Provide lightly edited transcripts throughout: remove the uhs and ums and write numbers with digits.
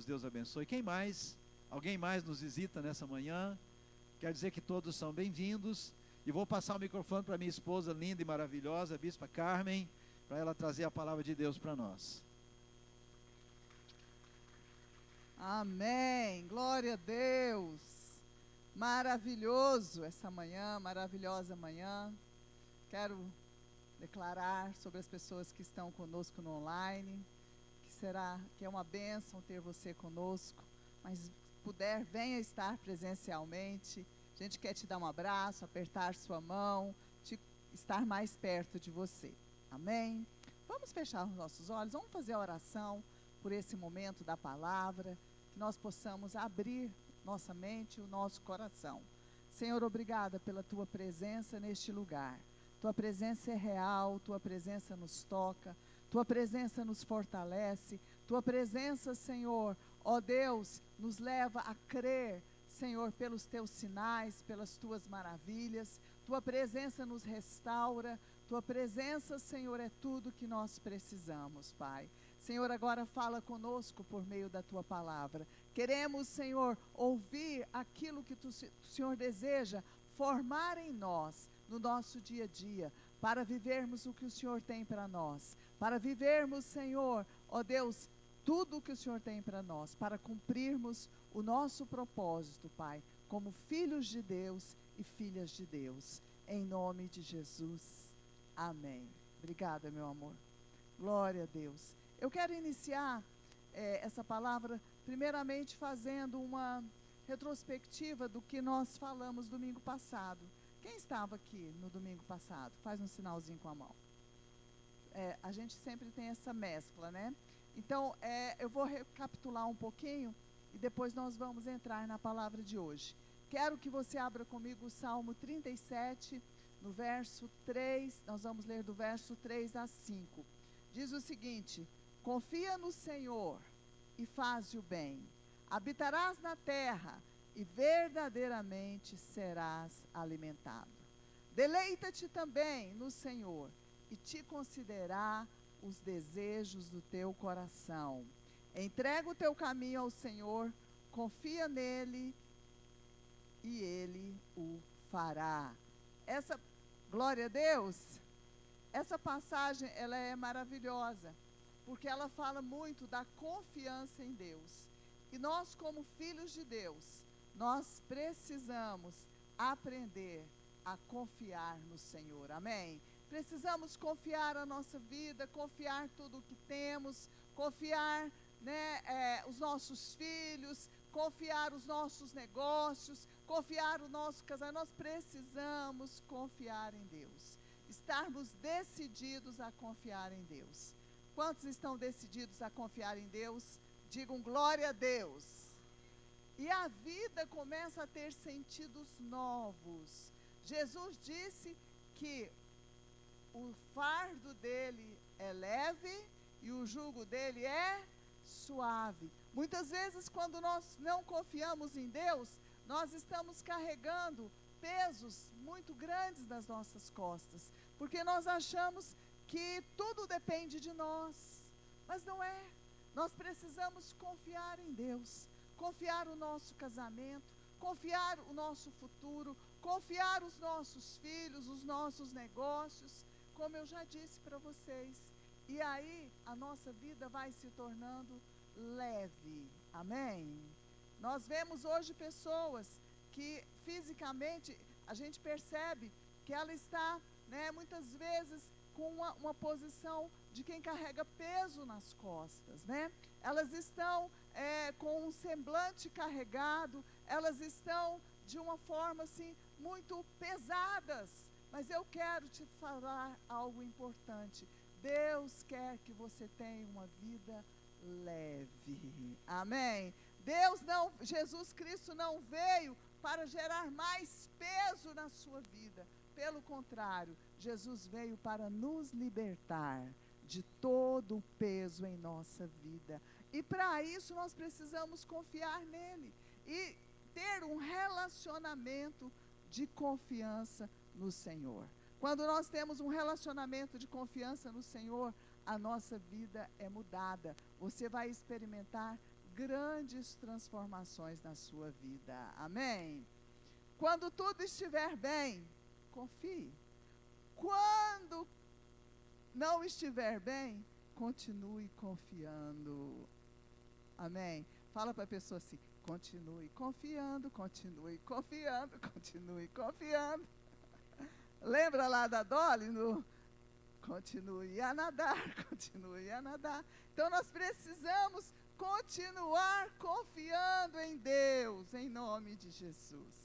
Deus abençoe. Quem mais? Alguém mais nos visita nessa manhã? Quer dizer que todos são bem-vindos. E vou passar o microfone para minha esposa linda e maravilhosa, a Bispa Carmen, para ela trazer a palavra de Deus para nós. Amém, glória a Deus. Maravilhoso essa manhã, maravilhosa manhã. Quero declarar sobre as pessoas que estão conosco no online, que é uma bênção ter você conosco, mas se puder, venha estar presencialmente. A gente quer te dar um abraço, apertar sua mão, estar mais perto de você. Amém? Vamos fechar os nossos olhos, vamos fazer a oração por esse momento da palavra, que nós possamos abrir nossa mente e o nosso coração. Senhor, obrigada pela Tua presença neste lugar. Tua presença é real, Tua presença nos toca, Tua presença nos fortalece, Tua presença, Senhor, ó Deus, nos leva a crer, Senhor, pelos Teus sinais, pelas Tuas maravilhas. Tua presença nos restaura, Tua presença, Senhor, é tudo que nós precisamos, Pai. Senhor, agora fala conosco por meio da Tua palavra. Queremos, Senhor, ouvir aquilo que o Senhor deseja formar em nós, no nosso dia a dia, para vivermos o que o Senhor tem para nós, para vivermos, Senhor, ó Deus, tudo o que o Senhor tem para nós, para cumprirmos o nosso propósito, Pai, como filhos de Deus e filhas de Deus, em nome de Jesus. Amém. Obrigada, meu amor. Glória a Deus. Eu quero iniciar essa palavra, primeiramente fazendo uma retrospectiva do que nós falamos domingo passado. Quem estava aqui no domingo passado? Faz um sinalzinho com a mão. A gente sempre tem essa mescla, né? Então, eu vou recapitular um pouquinho e depois nós vamos entrar na palavra de hoje. Quero que você abra comigo o Salmo 37, no verso 3, nós vamos ler do verso 3 a 5. Diz o seguinte: confia no Senhor e faze o bem, habitarás na terra e verdadeiramente serás alimentado. Deleita-te também no Senhor e te concederá os desejos do teu coração. Entrega o teu caminho ao Senhor, confia nele e ele o fará. Glória a Deus, essa passagem ela é maravilhosa, porque ela fala muito da confiança em Deus. E nós, como filhos de Deus, nós precisamos aprender a confiar no Senhor, amém? Precisamos confiar a nossa vida, confiar tudo o que temos, confiar, os nossos filhos, confiar os nossos negócios, confiar o nosso casamento. Nós precisamos confiar em Deus, estarmos decididos a confiar em Deus. Quantos estão decididos a confiar em Deus? Digam glória a Deus. E a vida começa a ter sentidos novos. Jesus disse que o fardo dele é leve e o jugo dele é suave. Muitas vezes, quando nós não confiamos em Deus, nós estamos carregando pesos muito grandes nas nossas costas, porque nós achamos que tudo depende de nós, mas não é. Nós precisamos confiar em Deus, confiar o nosso casamento, confiar o nosso futuro, confiar os nossos filhos, os nossos negócios, como eu já disse para vocês. E aí a nossa vida vai se tornando leve, amém? Nós vemos hoje pessoas que fisicamente a gente percebe que ela está, muitas vezes com uma posição de quem carrega peso nas costas, Elas estão com um semblante carregado, elas estão de uma forma assim muito pesadas. Mas eu quero te falar algo importante. Deus quer que você tenha uma vida leve, amém? Jesus Cristo não veio para gerar mais peso na sua vida. Pelo contrário, Jesus veio para nos libertar de todo o peso em nossa vida. E para isso nós precisamos confiar nele e ter um relacionamento de confiança no Senhor. Quando nós temos um relacionamento de confiança no Senhor, a nossa vida é mudada. Você vai experimentar grandes transformações na sua vida. Amém? Quando tudo estiver bem, confie. Quando não estiver bem, continue confiando. Amém? Fala para a pessoa assim: continue confiando, continue confiando, continue confiando. Lembra lá da Dolly? Continue a nadar, continue a nadar. Então nós precisamos continuar confiando em Deus, em nome de Jesus.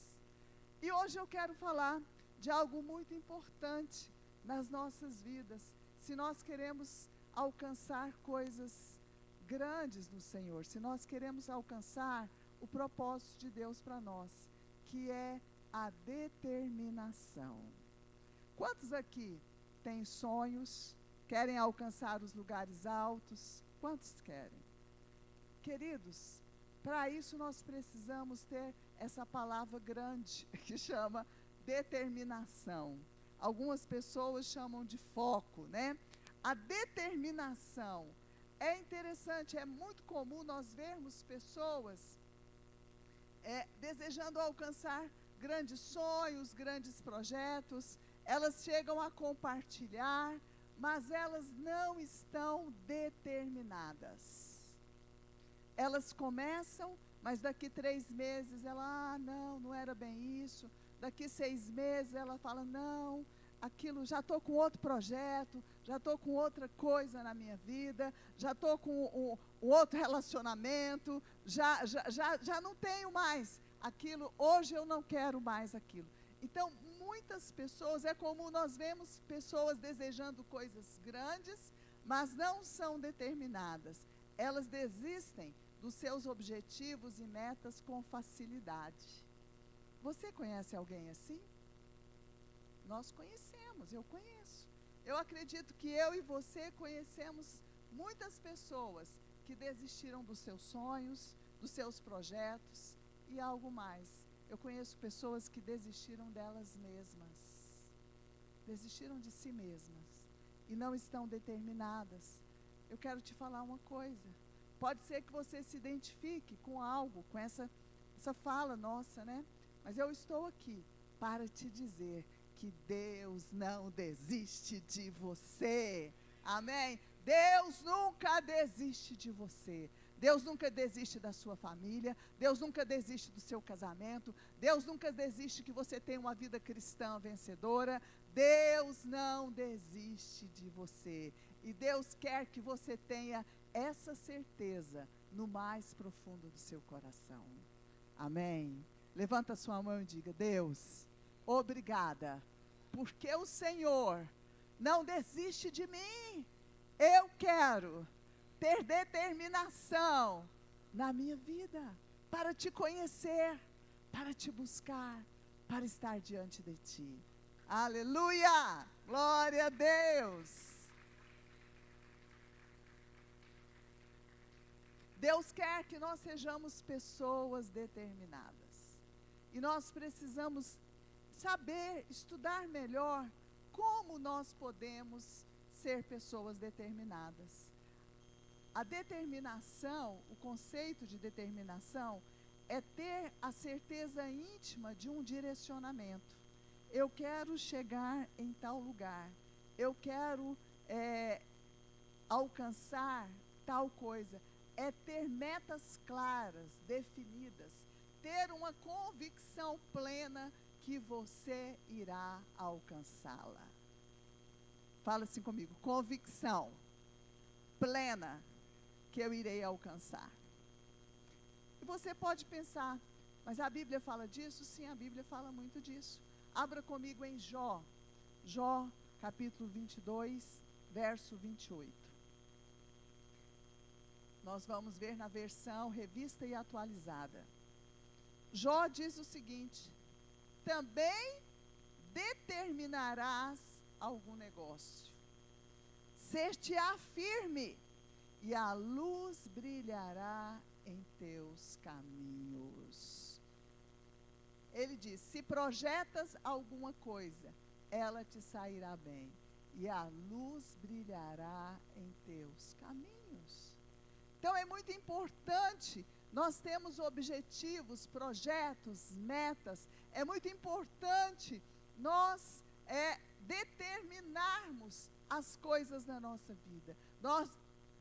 E hoje eu quero falar de algo muito importante nas nossas vidas, se nós queremos alcançar coisas grandes no Senhor, se nós queremos alcançar o propósito de Deus para nós, que é a determinação. Quantos aqui têm sonhos, querem alcançar os lugares altos? Quantos querem? Queridos, para isso nós precisamos ter essa palavra grande que chama determinação. Algumas pessoas chamam de foco, né? A determinação é interessante, é muito comum nós vermos pessoas desejando alcançar grandes sonhos, grandes projetos. Elas chegam a compartilhar, mas elas não estão determinadas. Elas começam, mas daqui 3 meses ela, não era bem isso. Daqui 6 meses ela fala, não, aquilo, já estou com outro projeto, já estou com outra coisa na minha vida, já estou com um outro relacionamento, já não tenho mais aquilo, hoje eu não quero mais aquilo. Então, muitas pessoas, é comum nós vemos pessoas desejando coisas grandes, mas não são determinadas. Elas desistem dos seus objetivos e metas com facilidade. Você conhece alguém assim? Nós conhecemos, eu conheço. Eu acredito que eu e você conhecemos muitas pessoas que desistiram dos seus sonhos, dos seus projetos e algo mais. Eu conheço pessoas que desistiram delas mesmas, desistiram de si mesmas e não estão determinadas. Eu quero te falar uma coisa. Pode ser que você se identifique com algo, com essa fala nossa, né? Mas eu estou aqui para te dizer que Deus não desiste de você. Amém? Deus nunca desiste de você. Deus nunca desiste da sua família. Deus nunca desiste do seu casamento. Deus nunca desiste que você tenha uma vida cristã vencedora. Deus não desiste de você. E Deus quer que você tenha essa certeza no mais profundo do seu coração. Amém? Levanta a sua mão e diga: Deus, obrigada, porque o Senhor não desiste de mim. Eu quero ter determinação na minha vida para te conhecer, para te buscar, para estar diante de ti. Aleluia! Glória a Deus! Deus quer que nós sejamos pessoas determinadas. E nós precisamos saber, estudar melhor como nós podemos ser pessoas determinadas. A determinação, o conceito de determinação, é ter a certeza íntima de um direcionamento. Eu quero chegar em tal lugar. Eu quero alcançar tal coisa. É ter metas claras, definidas, ter uma convicção plena que você irá alcançá-la. Fala assim comigo: convicção plena que eu irei alcançar. E você pode pensar, mas a Bíblia fala disso? Sim, a Bíblia fala muito disso. Abra comigo em Jó, capítulo 22, verso 28. Nós vamos ver na versão revista e atualizada. Jó diz o seguinte: também determinarás algum negócio, ser-te-á firme, e a luz brilhará em teus caminhos. Ele diz: se projetas alguma coisa, ela te sairá bem, e a luz brilhará em teus caminhos. Então é muito importante nós termos objetivos, projetos, metas. É muito importante nós determinarmos as coisas na nossa vida. Nós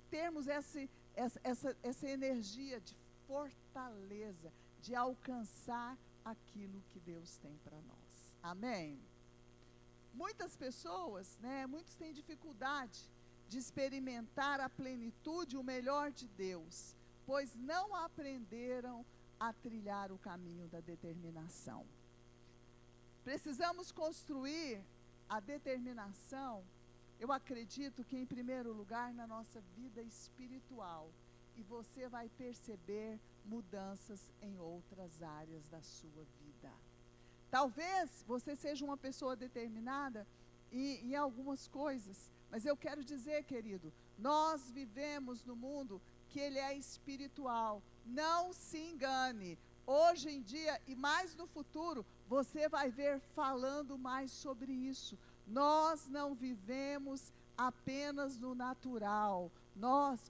termos essa energia de fortaleza, de alcançar aquilo que Deus tem para nós. Amém? Muitas pessoas, muitos têm dificuldade de experimentar a plenitude, o melhor de Deus, pois não aprenderam a trilhar o caminho da determinação. Precisamos construir a determinação, eu acredito que em primeiro lugar na nossa vida espiritual, e você vai perceber mudanças em outras áreas da sua vida. Talvez você seja uma pessoa determinada em algumas coisas, mas eu quero dizer, querido, nós vivemos no mundo que ele é espiritual. Não se engane. Hoje em dia e mais no futuro, você vai ver falando mais sobre isso. Nós não vivemos apenas no natural.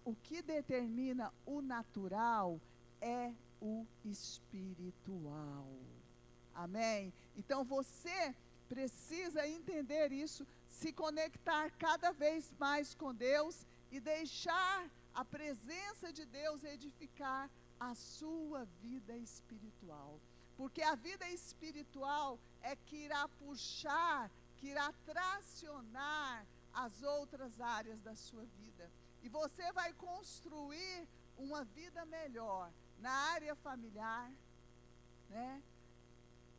O que determina o natural é o espiritual. Amém? Então você precisa entender isso, se conectar cada vez mais com Deus e deixar a presença de Deus edificar a sua vida espiritual. Porque a vida espiritual é que irá puxar, que irá tracionar as outras áreas da sua vida. E você vai construir uma vida melhor na área familiar,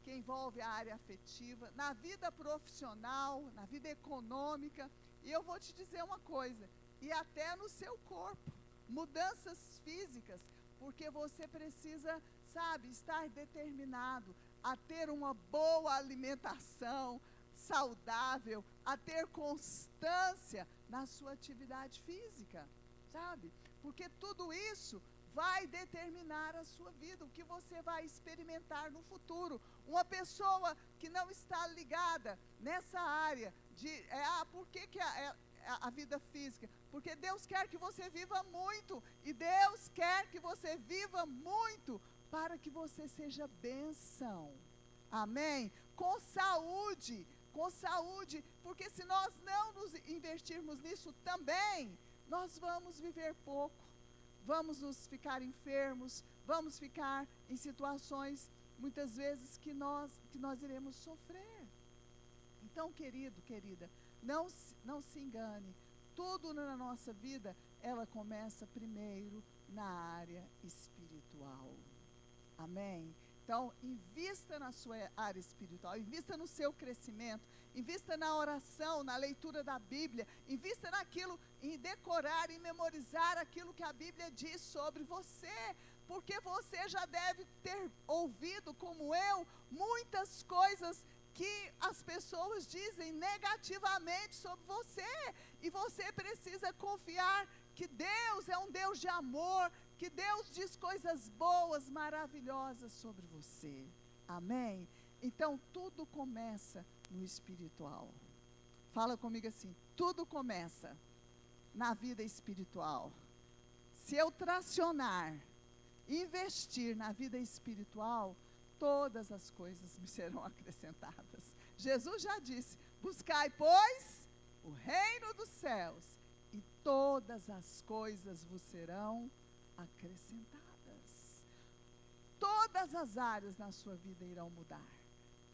que envolve a área afetiva, na vida profissional, na vida econômica. E eu vou te dizer uma coisa, e até no seu corpo, mudanças físicas, porque você precisa, estar determinado a ter uma boa alimentação saudável, a ter constância na sua atividade física, porque tudo isso vai determinar a sua vida, o que você vai experimentar no futuro. Uma pessoa que não está ligada nessa área por que a vida física? Porque Deus quer que você viva muito, e Deus quer que você viva muito para que você seja bênção. Amém? Com saúde, porque se nós não nos investirmos nisso também, nós vamos viver pouco. Vamos nos ficar enfermos, vamos ficar em situações, muitas vezes, que nós iremos sofrer. Então, querido, querida, não se engane, tudo na nossa vida, ela começa primeiro na área espiritual. Amém? Então, invista na sua área espiritual, invista no seu crescimento, invista na oração, na leitura da Bíblia, invista naquilo, em decorar e memorizar aquilo que a Bíblia diz sobre você, porque você já deve ter ouvido, como eu, muitas coisas que as pessoas dizem negativamente sobre você, e você precisa confiar que Deus é um Deus de amor, que Deus diz coisas boas, maravilhosas sobre você. Amém? Então, tudo começa no espiritual. Fala comigo assim, tudo começa na vida espiritual. Se eu tracionar, investir na vida espiritual, todas as coisas me serão acrescentadas. Jesus já disse, buscai, pois, o reino dos céus, e todas as coisas vos serão acrescentadas. Todas as áreas na sua vida irão mudar.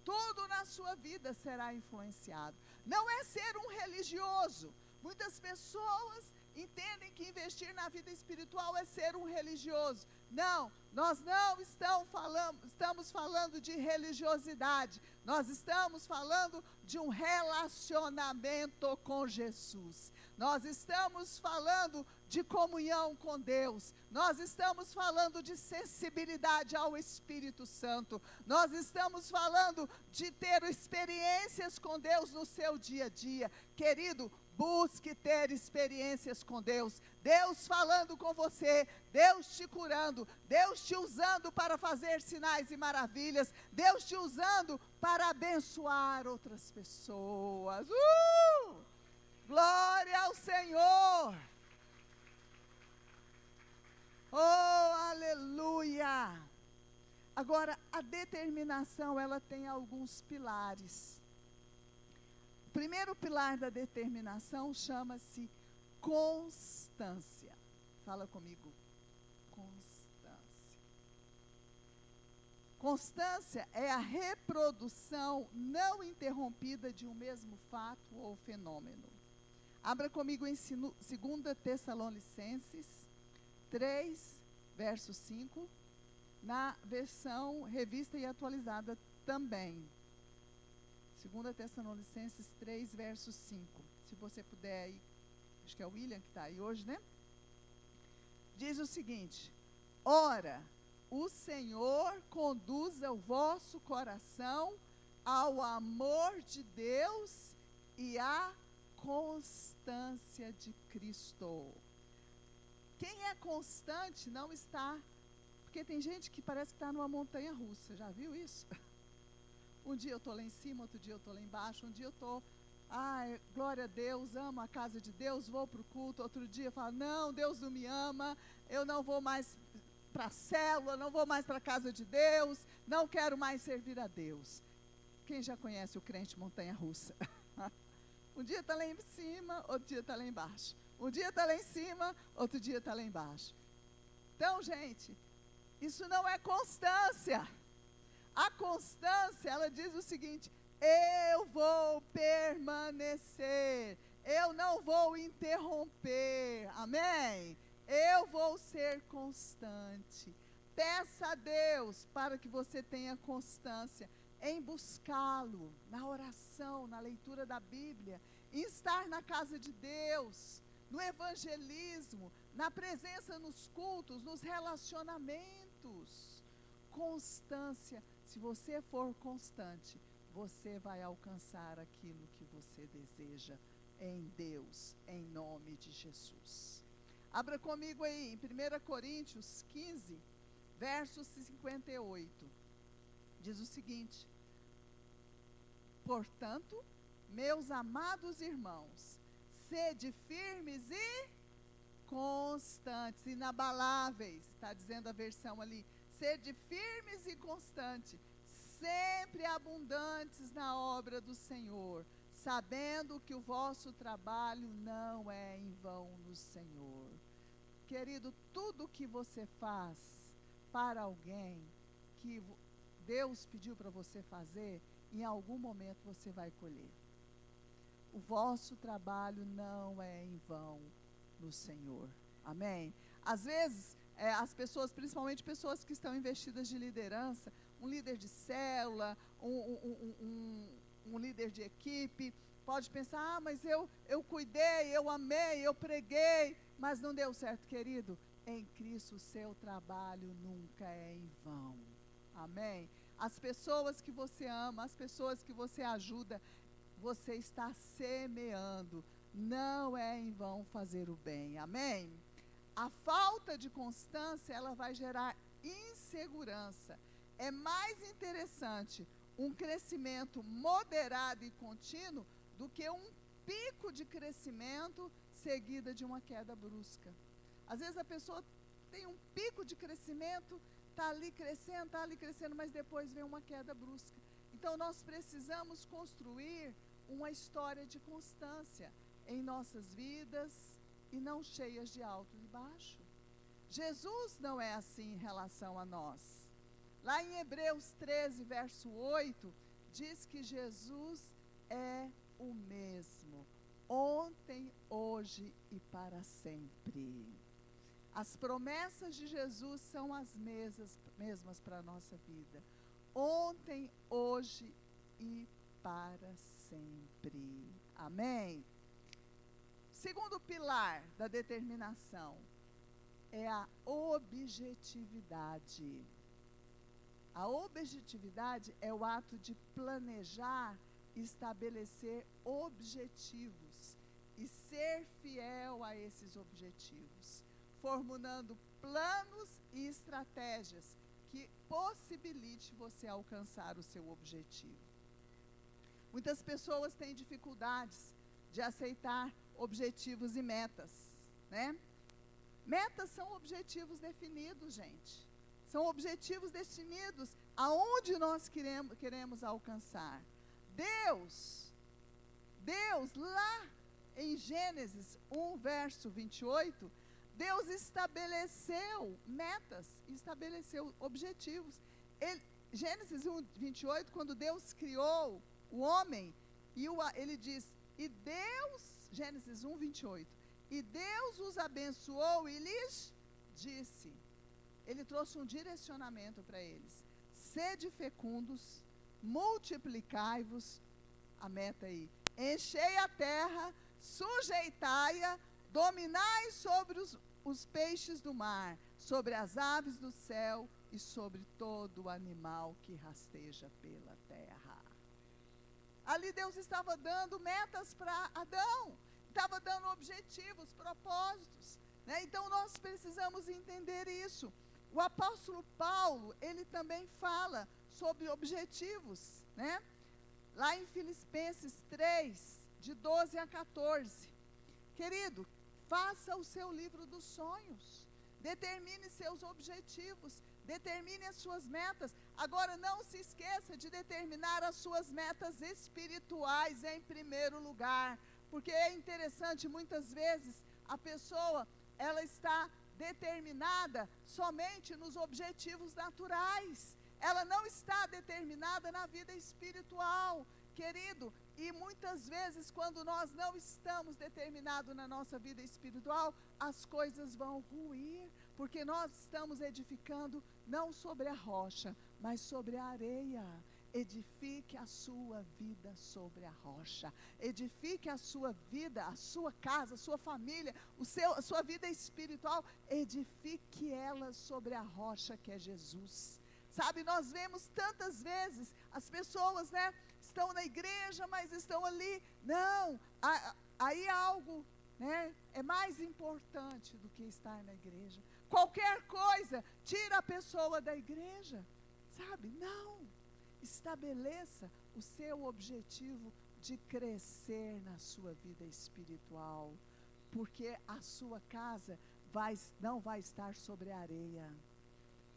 Tudo na sua vida será influenciado. Não é ser um religioso. Muitas pessoas entendem que investir na vida espiritual é ser um religioso. Não, nós não estamos falando de religiosidade. Nós estamos falando de um relacionamento com Jesus. Nós estamos falando de comunhão com Deus. Nós estamos falando de sensibilidade ao Espírito Santo. Nós estamos falando de ter experiências com Deus no seu dia a dia. Querido, busque ter experiências com Deus. Deus falando com você, Deus te curando, Deus te usando para fazer sinais e maravilhas, Deus te usando para abençoar outras pessoas. Glória ao Senhor! Oh, aleluia! Agora, a determinação, ela tem alguns pilares. O primeiro pilar da determinação chama-se constância. Fala comigo. Constância. Constância é a reprodução não interrompida de um mesmo fato ou fenômeno. Abra comigo em 2 Tessalonicenses 3, verso 5, na versão revista e atualizada também. 2 Tessalonicenses 3, verso 5. Se você puder aí, acho que é o William que está aí hoje, né? Diz o seguinte: ora, o Senhor conduza o vosso coração ao amor de Deus e à constância de Cristo. Quem é constante não está, porque tem gente que parece que está numa montanha russa, já viu isso? Um dia eu estou lá em cima, outro dia eu estou lá embaixo, um dia eu estou, glória a Deus, amo a casa de Deus, vou para o culto, outro dia eu falo, não, Deus não me ama, eu não vou mais para a célula, não vou mais para a casa de Deus, não quero mais servir a Deus. Quem já conhece o crente montanha russa? Um dia está lá em cima, outro dia está lá embaixo. Um dia está lá em cima, outro dia está lá embaixo. Então, gente, isso não é constância. A constância, ela diz o seguinte: eu vou permanecer, eu não vou interromper, amém? Eu vou ser constante. Peça a Deus para que você tenha constância em buscá-lo, na oração, na leitura da Bíblia, em estar na casa de Deus, no evangelismo, na presença nos cultos, nos relacionamentos. Constância. Se você for constante, você vai alcançar aquilo que você deseja em Deus, em nome de Jesus. Abra comigo aí em 1 Coríntios 15, verso 58. Diz o seguinte: portanto, meus amados irmãos, sede firmes e constantes, inabaláveis, está dizendo a versão ali, sede firmes e constantes, sempre abundantes na obra do Senhor, sabendo que o vosso trabalho não é em vão no Senhor. Querido, tudo que você faz para alguém que Deus pediu para você fazer, em algum momento você vai colher. O vosso trabalho não é em vão no Senhor. Amém? Às vezes, as pessoas, principalmente pessoas que estão investidas de liderança, um líder de célula, um líder de equipe, pode pensar, mas eu cuidei, eu amei, eu preguei, mas não deu certo, querido. Em Cristo o seu trabalho nunca é em vão. Amém? As pessoas que você ama, as pessoas que você ajuda, você está semeando. Não é em vão fazer o bem. Amém? A falta de constância, ela vai gerar insegurança. É mais interessante um crescimento moderado e contínuo do que um pico de crescimento seguida de uma queda brusca. Às vezes a pessoa tem um pico de crescimento, está ali crescendo, mas depois vem uma queda brusca. Então nós precisamos construir uma história de constância em nossas vidas e não cheias de alto e baixo. Jesus não é assim em relação a nós. Lá em Hebreus 13, verso 8, diz que Jesus é o mesmo, ontem, hoje e para sempre. As promessas de Jesus são as mesmas para a nossa vida, ontem, hoje e para sempre. Amém? Segundo pilar da determinação é a objetividade. A objetividade é o ato de planejar, estabelecer objetivos e ser fiel a esses objetivos, formulando planos e estratégias que possibilite você alcançar o seu objetivo. Muitas pessoas têm dificuldades de aceitar objetivos e metas, né? Metas são objetivos definidos, gente. São objetivos definidos aonde nós queremos alcançar. Deus, lá em Gênesis 1, verso 28, Deus estabeleceu metas, estabeleceu objetivos. Gênesis 1, 28, quando Deus criou o homem, ele diz, Gênesis 1, 28, e Deus os abençoou e lhes disse, ele trouxe um direcionamento para eles, sede fecundos, multiplicai-vos, a meta aí, enchei a terra, sujeitai-a, dominai sobre os peixes do mar, sobre as aves do céu e sobre todo o animal que rasteja pela terra. Ali Deus estava dando metas para Adão, estava dando objetivos, propósitos, né? Então nós precisamos entender isso. O apóstolo Paulo, ele também fala sobre objetivos, né? Lá em Filipenses 3, de 12 a 14. Querido, faça o seu livro dos sonhos, determine seus objetivos, determine as suas metas. Agora não se esqueça de determinar as suas metas espirituais em primeiro lugar, porque é interessante, muitas vezes a pessoa, ela está determinada somente nos objetivos naturais, ela não está determinada na vida espiritual, querido, e muitas vezes quando nós não estamos determinados na nossa vida espiritual, as coisas vão ruir, porque nós estamos edificando não sobre a rocha, mas sobre a areia. Edifique a sua vida sobre a rocha, edifique a sua vida, a sua casa, a sua família, a sua vida espiritual, edifique ela sobre a rocha que é Jesus. Sabe, nós vemos tantas vezes as pessoas, né, estão na igreja, mas estão ali, não, aí algo, né, é mais importante do que estar na igreja. Qualquer coisa tira a pessoa da igreja, sabe, não. Estabeleça o seu objetivo de crescer na sua vida espiritual, porque a sua casa não vai estar sobre a areia.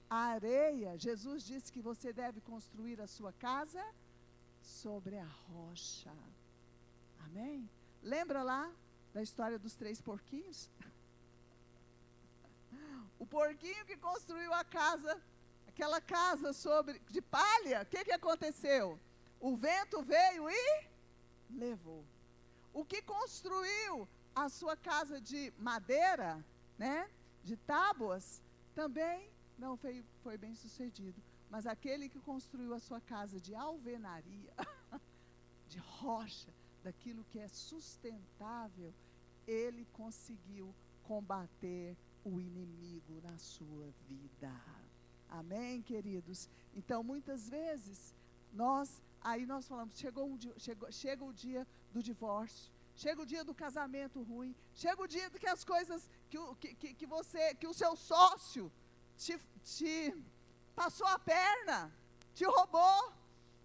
A areia, Jesus disse que você deve construir a sua casa sobre a rocha. Amém? Lembra lá da história dos 3 porquinhos? O porquinho que construiu a casa, aquela casa de palha, o que aconteceu? O vento veio e levou. O que construiu a sua casa de madeira, né, de tábuas, também não foi bem sucedido. Mas aquele que construiu a sua casa de alvenaria, de rocha, daquilo que é sustentável, ele conseguiu combater o inimigo na sua vida. Amém, queridos? Então, muitas vezes, aí nós falamos, chega o dia do divórcio, chega o dia do casamento ruim, chega o dia que as coisas, que o seu sócio te passou a perna, te roubou,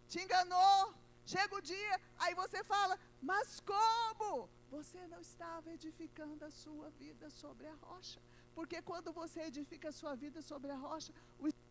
te enganou, chega o dia, aí você fala, mas como? Você não estava edificando a sua vida sobre a rocha, porque quando você edifica a sua vida sobre a rocha, o Espírito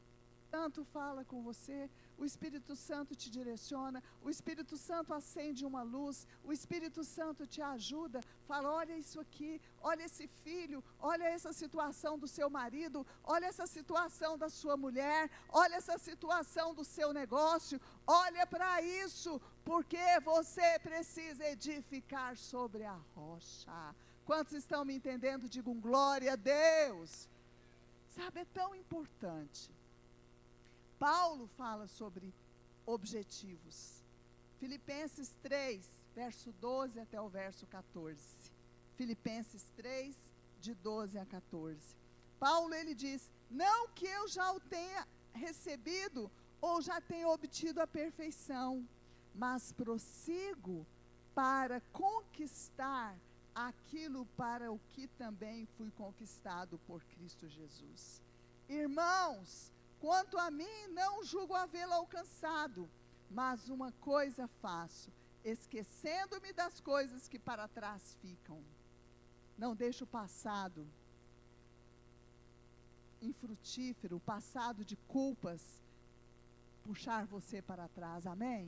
Santo fala com você, o Espírito Santo te direciona, o Espírito Santo acende uma luz, o Espírito Santo te ajuda, fala, olha isso aqui, olha esse filho, olha essa situação do seu marido, olha essa situação da sua mulher, olha essa situação do seu negócio, olha para isso, porque você precisa edificar sobre a rocha. Quantos estão me entendendo? Digam glória a Deus. Sabe, é tão importante. Paulo fala sobre objetivos. Filipenses 3, verso 12 até o verso 14. Filipenses 3, de 12 a 14. Paulo, ele diz, não que eu já o tenha recebido ou já tenha obtido a perfeição, mas prossigo para conquistar aquilo para o que também fui conquistado por Cristo Jesus. Irmãos, quanto a mim, não julgo havê-lo alcançado, mas uma coisa faço, esquecendo-me das coisas que para trás ficam. Não deixe o passado infrutífero, o passado de culpas, puxar você para trás, amém?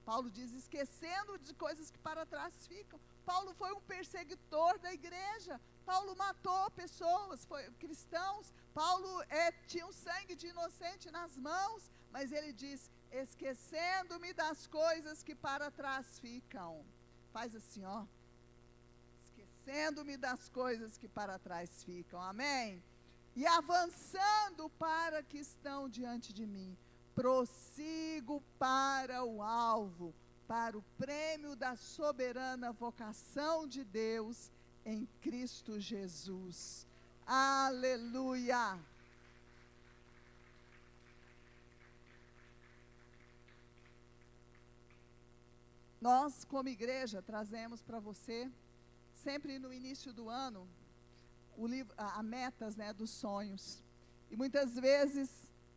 Paulo diz, esquecendo de coisas que para trás ficam. Paulo foi um perseguidor da igreja, Paulo matou pessoas, cristãos, Paulo tinha um sangue de inocente nas mãos, mas ele diz, esquecendo-me das coisas que para trás ficam. Faz assim, ó, esquecendo-me das coisas que para trás ficam, amém? E avançando para que estão diante de mim, prossigo para o alvo, para o prêmio da soberana vocação de Deus em Cristo Jesus. Aleluia! Nós, como igreja, trazemos para você, sempre no início do ano, a metas, né, dos sonhos. E muitas vezes,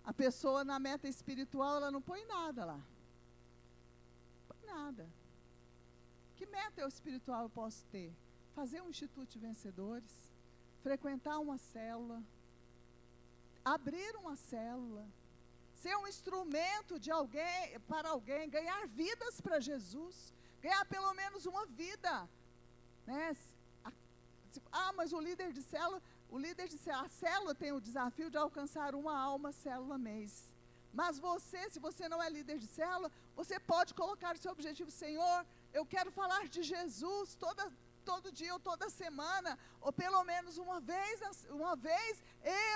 a pessoa na meta espiritual, ela não põe nada lá. Não põe nada. Que meta espiritual eu posso ter? Fazer um instituto de vencedores, frequentar uma célula, abrir uma célula, ser um instrumento de alguém, para alguém, ganhar vidas para Jesus, ganhar pelo menos uma vida, né? Mas o líder de célula, a célula tem o desafio de alcançar uma alma célula mês. Mas você, se você não é líder de célula, você pode colocar o seu objetivo, Senhor, eu quero falar de Jesus todo dia ou toda semana, ou pelo menos uma vez,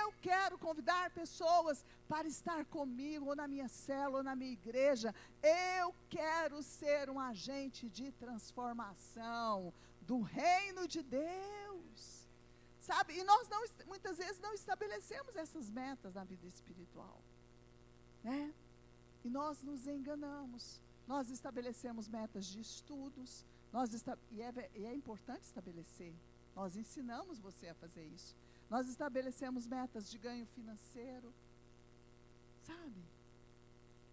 eu quero convidar pessoas para estar comigo, ou na minha célula, ou na minha igreja. Eu quero ser um agente de transformação do reino de Deus, sabe? E nós muitas vezes não estabelecemos essas metas na vida espiritual, né? E nós nos enganamos. Nós estabelecemos metas de estudos, e é importante estabelecer. Nós ensinamos você a fazer isso. Nós estabelecemos metas de ganho financeiro, sabe?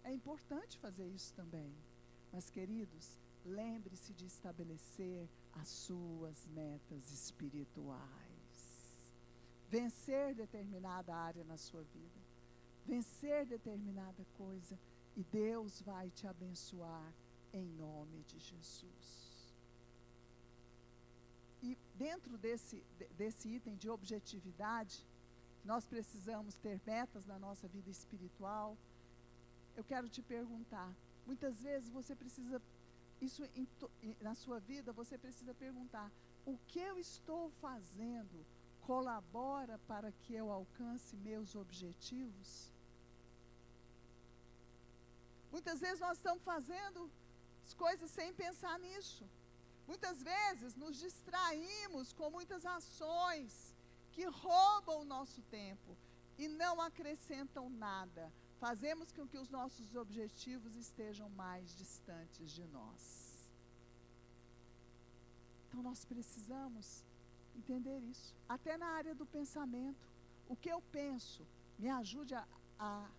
É importante fazer isso também. Mas, queridos, lembre-se de estabelecer as suas metas espirituais. Vencer determinada área na sua vida. Vencer determinada coisa. E Deus vai te abençoar em nome de Jesus. E dentro desse item de objetividade, nós precisamos ter metas na nossa vida espiritual. Eu quero te perguntar, muitas vezes você precisa, na sua vida, você precisa perguntar, o que eu estou fazendo colabora para que eu alcance meus objetivos? Muitas vezes nós estamos fazendo as coisas sem pensar nisso. Muitas vezes nos distraímos com muitas ações que roubam o nosso tempo e não acrescentam nada. Fazemos com que os nossos objetivos estejam mais distantes de nós. Então nós precisamos entender isso. Até na área do pensamento. O que eu penso me ajude a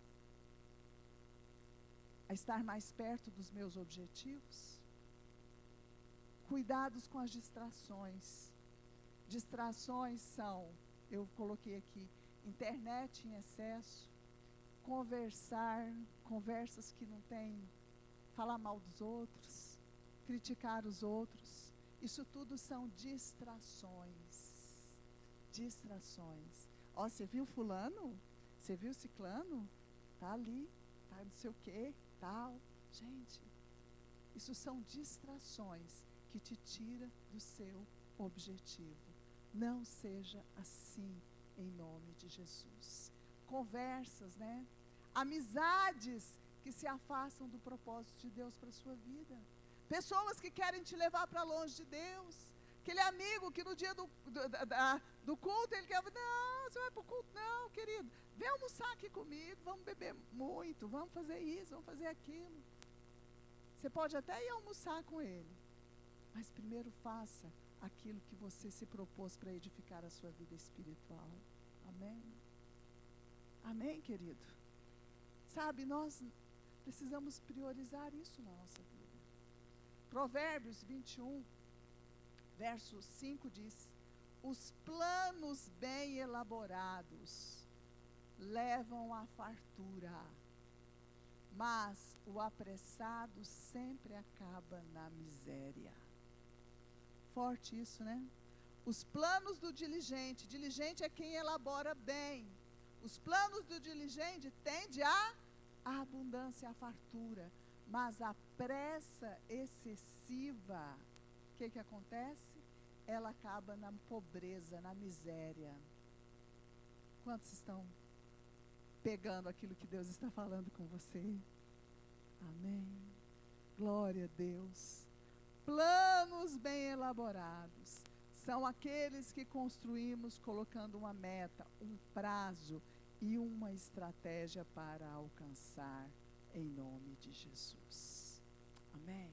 estar mais perto dos meus objetivos? Cuidados com as distrações. Distrações são, eu coloquei aqui, internet em excesso, conversas que não tem, falar mal dos outros, criticar os outros. Isso tudo são distrações. Distrações. Ó, você viu fulano? Você viu ciclano? Tá ali, tá não sei o quê, tal. Gente, isso são distrações que te tira do seu objetivo. Não seja assim, em nome de Jesus. Conversas, né? Amizades que se afastam do propósito de Deus para a sua vida. Pessoas que querem te levar para longe de Deus. Aquele amigo que no dia do culto, ele quer, não, você vai para o culto? Não, querido, vem almoçar aqui comigo, vamos beber muito, vamos fazer isso, vamos fazer aquilo. Você pode até ir almoçar com ele, mas primeiro faça aquilo que você se propôs para edificar a sua vida espiritual. Amém? Amém, querido? Sabe, nós precisamos priorizar isso na nossa vida. Provérbios 21, verso 5 diz: os planos bem elaborados levam à fartura, mas o apressado sempre acaba na miséria. Forte isso, né? Os planos do diligente, diligente é quem elabora bem. Os planos do diligente tendem à abundância, à fartura, mas a pressa excessiva, o que acontece? Ela acaba na pobreza, na miséria. Quantos estão pegando aquilo que Deus está falando com você? Amém. Glória a Deus. Planos bem elaborados são aqueles que construímos colocando uma meta, um prazo e uma estratégia para alcançar, em nome de Jesus. Amém.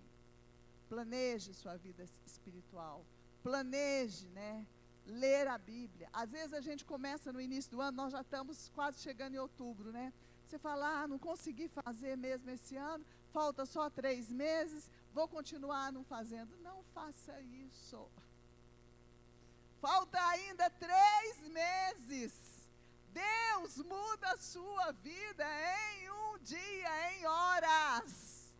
Planeje sua vida espiritual. Planeje, né? Ler a Bíblia. Às vezes a gente começa no início do ano, nós já estamos quase chegando em outubro, né? Você fala, não consegui fazer mesmo esse ano, falta só 3 meses, vou continuar não fazendo. Não faça isso. Falta ainda 3 meses. Deus muda a sua vida em um dia, em horas.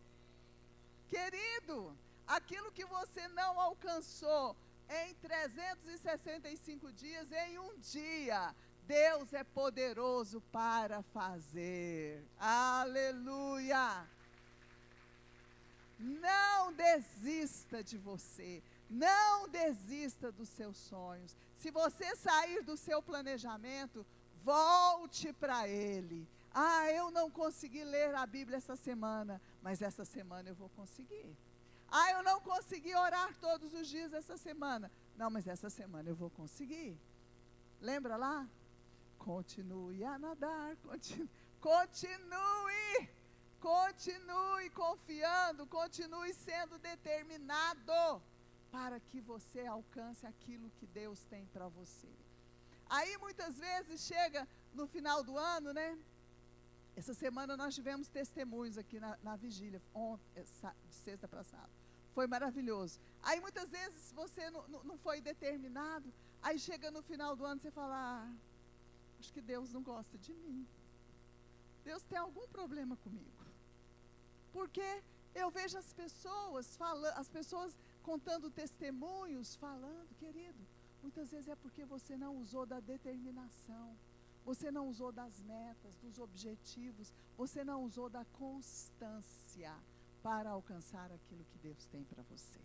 Querido, aquilo que você não alcançou em 365 dias, em um dia, Deus é poderoso para fazer. Aleluia! Não desista de você. Não desista dos seus sonhos. Se você sair do seu planejamento, volte para ele. Eu não consegui ler a Bíblia essa semana, mas essa semana eu vou conseguir. Eu não consegui orar todos os dias essa semana. Não, mas essa semana eu vou conseguir. Lembra lá? Continue a nadar, continue confiando, continue sendo determinado para que você alcance aquilo que Deus tem para você. Aí muitas vezes chega no final do ano, né? Essa semana nós tivemos testemunhos aqui na vigília, de sexta para sábado. Foi maravilhoso. Aí muitas vezes você não foi determinado, aí chega no final do ano e você fala, acho que Deus não gosta de mim. Deus tem algum problema comigo. Porque eu vejo as pessoas falando, as pessoas contando testemunhos, falando, querido, muitas vezes é porque você não usou da determinação. Você não usou das metas, dos objetivos, você não usou da constância para alcançar aquilo que Deus tem para você.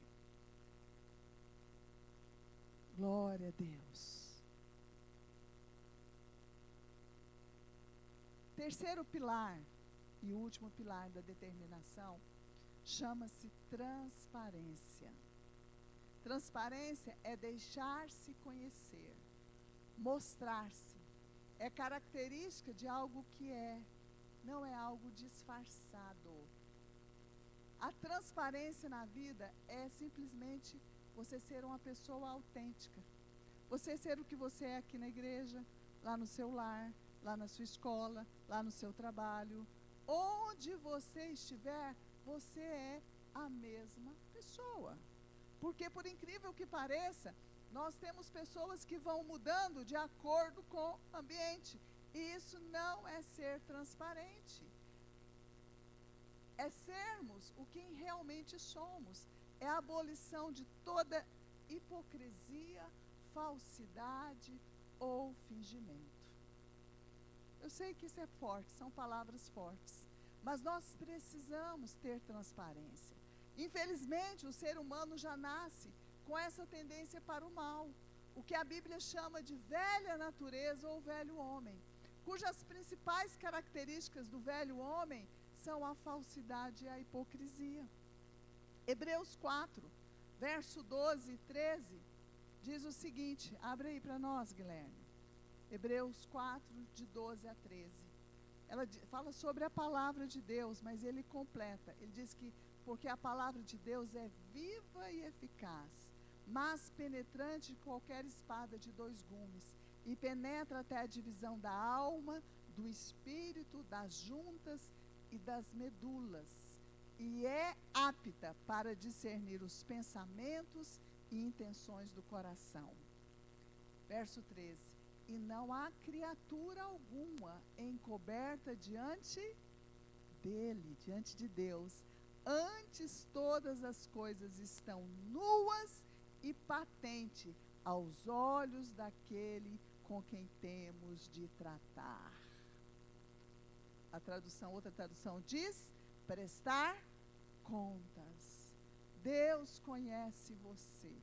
Glória a Deus. Terceiro pilar e último pilar da determinação chama-se transparência. Transparência é deixar-se conhecer, mostrar-se. É característica de algo que não é algo disfarçado. A transparência na vida é simplesmente você ser uma pessoa autêntica. Você ser o que você é aqui na igreja, lá no seu lar, lá na sua escola, lá no seu trabalho. Onde você estiver, você é a mesma pessoa. Porque, por incrível que pareça, nós temos pessoas que vão mudando de acordo com o ambiente. E isso não é ser transparente. É sermos o que realmente somos. É a abolição de toda hipocrisia, falsidade ou fingimento. Eu sei que isso é forte, são palavras fortes. Mas nós precisamos ter transparência. Infelizmente, o ser humano já nasce com essa tendência para o mal, o que a Bíblia chama de velha natureza ou velho homem, cujas principais características do velho homem são a falsidade e a hipocrisia. Hebreus 4, verso 12 e 13, diz o seguinte, abre aí para nós, Guilherme. Hebreus 4, de 12 a 13. Ela fala sobre a palavra de Deus, mas ele completa, ele diz que porque a palavra de Deus é viva e eficaz, mas penetrante de qualquer espada de 2 gumes, e penetra até a divisão da alma, do espírito, das juntas e das medulas, e é apta para discernir os pensamentos e intenções do coração. Verso 13. E não há criatura alguma encoberta diante dele, diante de Deus. Antes todas as coisas estão nuas e patentes aos olhos daquele com quem temos de tratar. Outra tradução diz: prestar contas. Deus conhece você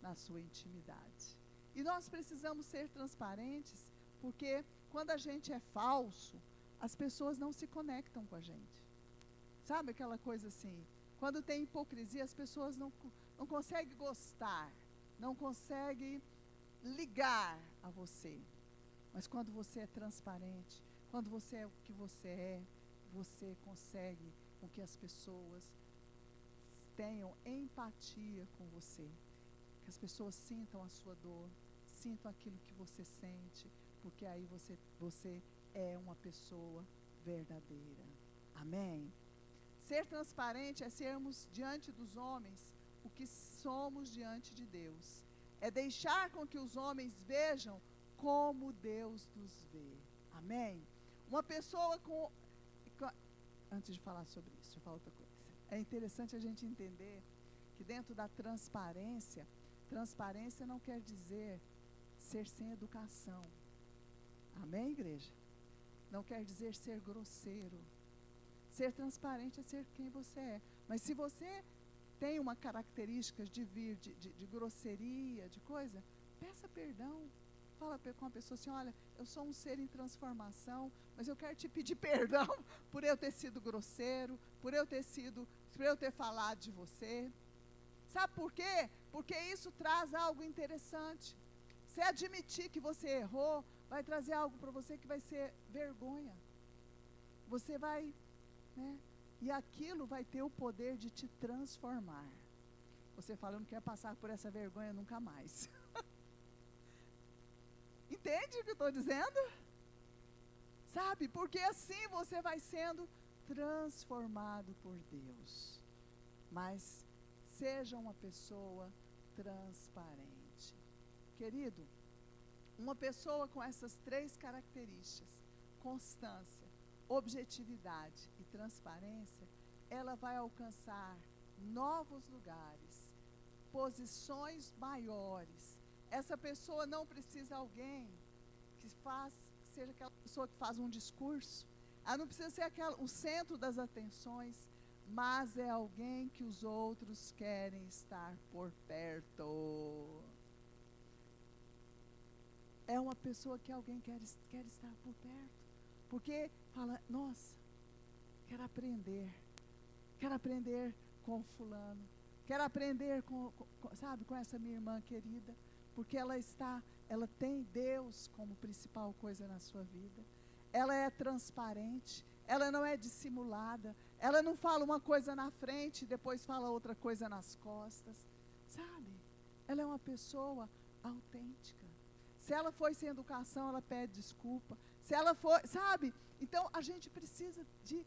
na sua intimidade. E nós precisamos ser transparentes, porque quando a gente é falso, as pessoas não se conectam com a gente. Sabe aquela coisa assim? Quando tem hipocrisia, as pessoas não conseguem gostar, não conseguem ligar a você. Mas quando você é transparente, quando você é o que você consegue com que as pessoas tenham empatia com você. Que as pessoas sintam a sua dor, sintam aquilo que você sente, porque aí você é uma pessoa verdadeira. Amém? Ser transparente é sermos diante dos homens o que somos diante de Deus. É deixar com que os homens vejam como Deus nos vê. Amém? Uma pessoa antes de falar sobre isso, deixa eu falar outra coisa. É interessante a gente entender que dentro da transparência não quer dizer ser sem educação. Amém, igreja? Não quer dizer ser grosseiro. Ser transparente é ser quem você é. Mas se você tem uma característica de vir de grosseria, de coisa, peça perdão. Fala com a pessoa assim: olha, eu sou um ser em transformação, mas eu quero te pedir perdão por eu ter sido grosseiro, por eu ter falado de você. Sabe por quê? Porque isso traz algo interessante. Se admitir que você errou, vai trazer algo para você que vai ser vergonha. Você vai, e aquilo vai ter o poder de te transformar. Você fala: eu não quero passar por essa vergonha nunca mais. Entende o que eu estou dizendo? Sabe? Porque assim você vai sendo transformado por Deus. Mas seja uma pessoa transparente. Querido, uma pessoa com essas 3 características, constância, objetividade e transparência, ela vai alcançar novos lugares, posições maiores. Essa pessoa não precisa de alguém que seja aquela pessoa que faz um discurso. Ela não precisa ser o centro das atenções, mas é alguém que os outros querem estar por perto. É uma pessoa que alguém quer estar por perto. Porque fala: nossa, quero aprender com fulano, quero aprender com essa minha irmã querida, porque ela tem Deus como principal coisa na sua vida. Ela é transparente, ela não é dissimulada, ela não fala uma coisa na frente e depois fala outra coisa nas costas, sabe? Ela é uma pessoa autêntica. Se ela foi sem educação, ela pede desculpa. Se ela for, sabe? Então a gente precisa de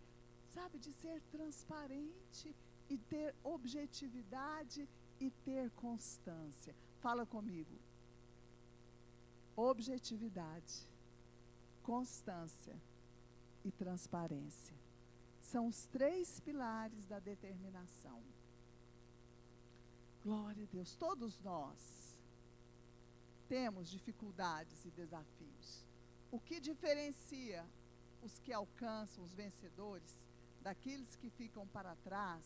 ser transparente e ter objetividade e ter constância. Fala comigo. Objetividade, constância e transparência. São os 3 pilares da determinação. Glória a Deus. Todos nós temos dificuldades e desafios. O que diferencia os que alcançam, os vencedores, daqueles que ficam para trás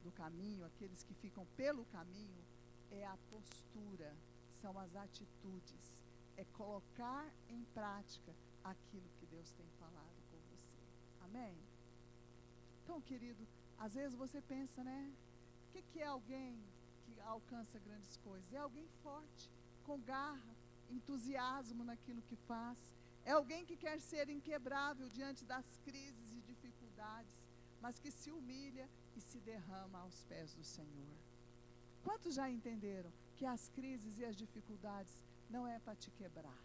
do caminho, aqueles que ficam pelo caminho, é a postura, são as atitudes, é colocar em prática aquilo que Deus tem falado com você. Amém? Então, querido, às vezes você pensa, o que é alguém que alcança grandes coisas? É alguém forte, com garra, entusiasmo naquilo que faz. É alguém que quer ser inquebrável diante das crises e dificuldades, mas que se humilha e se derrama aos pés do Senhor. Quantos já entenderam que as crises e as dificuldades não é para te quebrar,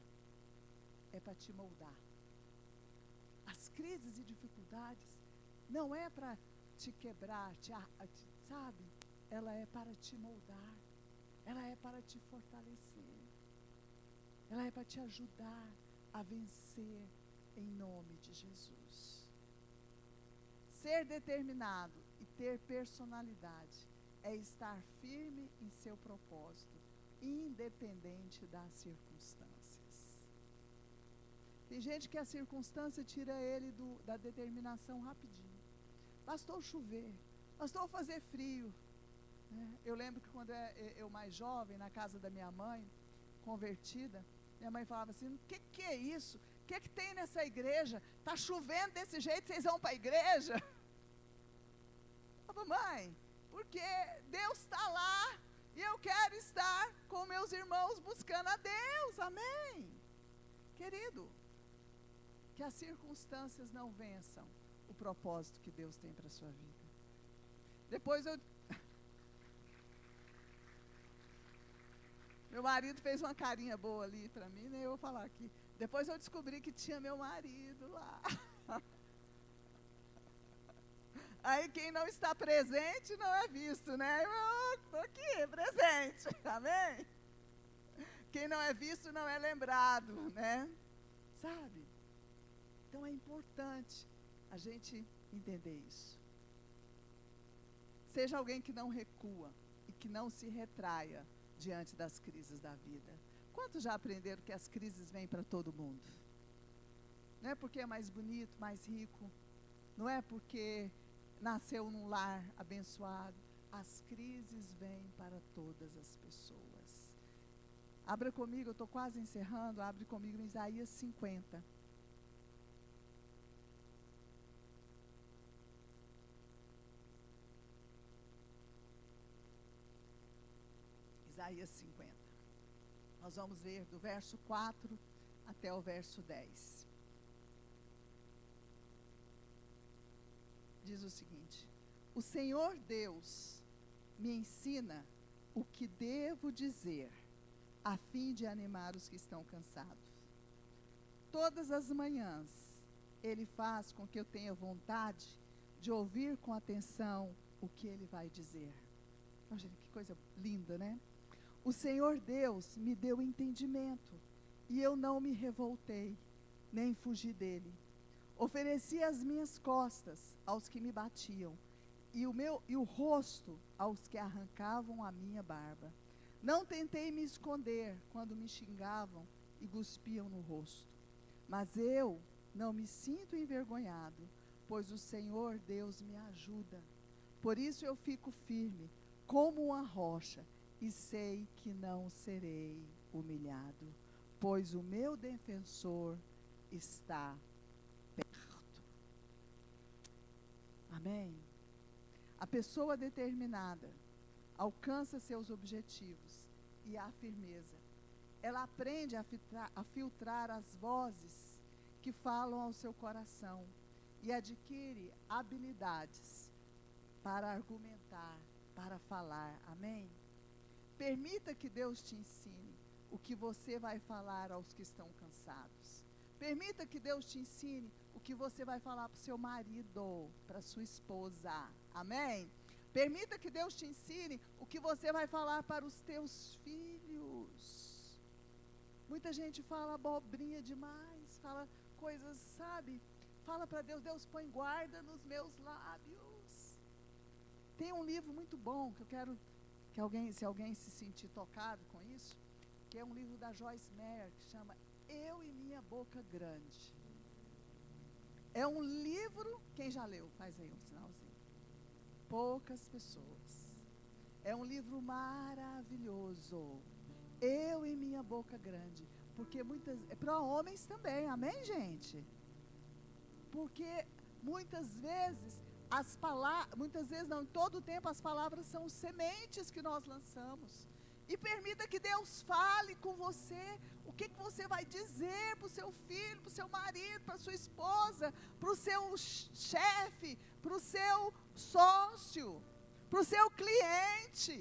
é para te moldar? As crises e dificuldades não é para te quebrar, sabe? Ela é para te moldar, ela é para te fortalecer. Ela é para te ajudar a vencer em nome de Jesus. Ser determinado e ter personalidade é estar firme em seu propósito, independente das circunstâncias. Tem gente que a circunstância tira ele da determinação rapidinho. Bastou chover, bastou fazer frio. Eu lembro que quando eu mais jovem, na casa da minha mãe, convertida, minha mãe falava assim: o que é isso? O que tem nessa igreja? Está chovendo desse jeito, vocês vão para a igreja? Eu falava: mãe, porque Deus está lá e eu quero estar com meus irmãos buscando a Deus, amém? Querido, que as circunstâncias não vençam o propósito que Deus tem para a sua vida. Depois meu marido fez uma carinha boa ali para mim, né? Eu vou falar aqui. Depois eu descobri que tinha meu marido lá. Aí quem não está presente não é visto, né? Eu estou aqui, presente, amém? Quem não é visto não é lembrado, né? Sabe? Então é importante a gente entender isso. Seja alguém que não recua e que não se retraia diante das crises da vida. Quantos já aprenderam que as crises vêm para todo mundo? Não é porque é mais bonito, mais rico, não é porque nasceu num lar abençoado. As crises vêm para todas as pessoas. Abra comigo, eu estou quase encerrando, abre comigo em Isaías 50. Isaías 50. Nós vamos ler do verso 4 até o verso 10. Diz o seguinte: o Senhor Deus me ensina o que devo dizer, a fim de animar os que estão cansados. Todas as manhãs, Ele faz com que eu tenha vontade de ouvir com atenção o que Ele vai dizer. Olha, que coisa linda, né? O Senhor Deus me deu entendimento, e eu não me revoltei, nem fugi dele. Ofereci as minhas costas aos que me batiam, e o rosto aos que arrancavam a minha barba. Não tentei me esconder quando me xingavam e cuspiam no rosto. Mas eu não me sinto envergonhado, pois o Senhor Deus me ajuda. Por isso eu fico firme, como uma rocha, e sei que não serei humilhado, pois o meu defensor está perto. Amém? A pessoa determinada alcança seus objetivos e a firmeza. Ela aprende a filtrar as vozes que falam ao seu coração e adquire habilidades para argumentar, para falar. Amém? Permita que Deus te ensine o que você vai falar aos que estão cansados. Permita que Deus te ensine o que você vai falar para o seu marido, para sua esposa. Amém? Permita que Deus te ensine o que você vai falar para os teus filhos. Muita gente fala abobrinha demais, fala coisas, sabe? Fala para Deus: Deus, põe guarda nos meus lábios. Tem um livro muito bom que eu quero que se alguém se sentir tocado com isso, que é um livro da Joyce Meyer, que chama Eu e Minha Boca Grande. É um livro, quem já leu? Faz aí um sinalzinho. Poucas pessoas. É um livro maravilhoso. Eu e Minha Boca Grande. Porque para homens também, amém, gente? Porque muitas vezes não, em todo o tempo as palavras são sementes que nós lançamos. E permita que Deus fale com você. O que você vai dizer para o seu filho, para o seu marido, para a sua esposa, para o seu chefe, para o seu sócio, para o seu cliente.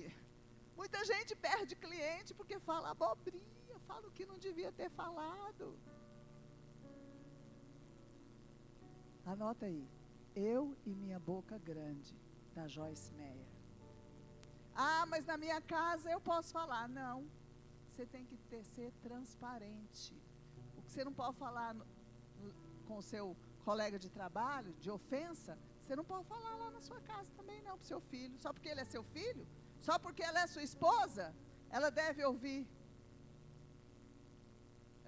Muita gente perde cliente porque fala abobrinha, fala o que não devia ter falado. Anota aí. Eu e Minha Boca Grande, da Joyce Meyer. Ah, mas na minha casa eu posso falar. Não. você tem que ser transparente. O que você não pode falar com o seu colega de trabalho, de ofensa, você não pode falar lá na sua casa também não, para o seu filho. Só porque ele é seu filho, só porque ela é sua esposa, ela deve ouvir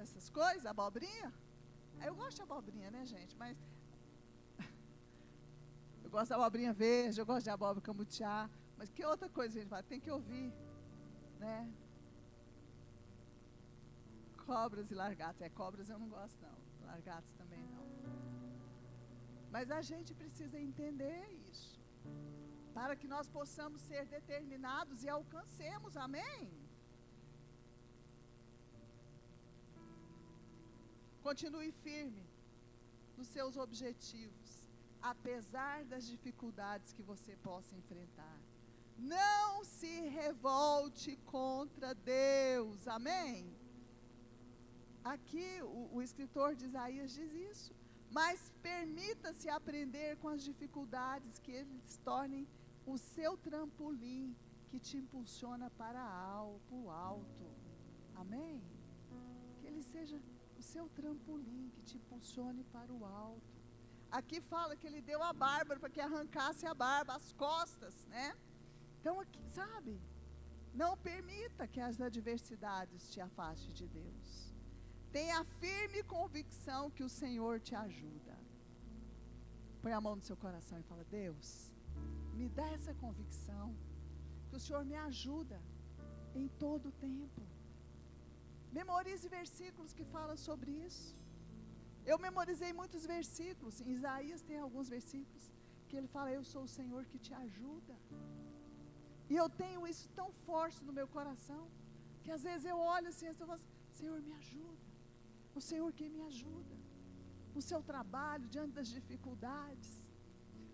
essas coisas, abobrinha. Eu gosto de abobrinha, né, gente? Mas eu gosto da abobrinha verde, eu gosto de abóbora camutiá. Mas que outra coisa a gente fala? Tem que ouvir, né? Cobras e largatos. Cobras eu não gosto, não. Largatos também não. Mas a gente precisa entender isso, para que nós possamos ser determinados e alcancemos, amém? Continue firme nos seus objetivos, apesar das dificuldades que você possa enfrentar. Não se revolte contra Deus, amém? Aqui o escritor de Isaías diz isso. Mas permita-se aprender com as dificuldades, que eles tornem o seu trampolim, que te impulsiona para o alto. Amém? Que ele seja o seu trampolim, que te impulsione para o alto. Aqui fala que ele deu a Bárbara para que arrancasse a barba, as costas, né? Então, aqui, sabe? Não permita que as adversidades te afastem de Deus. Tenha firme convicção que o Senhor te ajuda. Põe a mão no seu coração e fala: Deus, me dá essa convicção que o Senhor me ajuda em todo o tempo. Memorize versículos que falam sobre isso. Eu memorizei muitos versículos. Em Isaías tem alguns versículos que ele fala: eu sou o Senhor que te ajuda. E eu tenho isso tão forte no meu coração, que às vezes eu olho assim e falo: Senhor, me ajuda. O Senhor que me ajuda no seu trabalho, diante das dificuldades.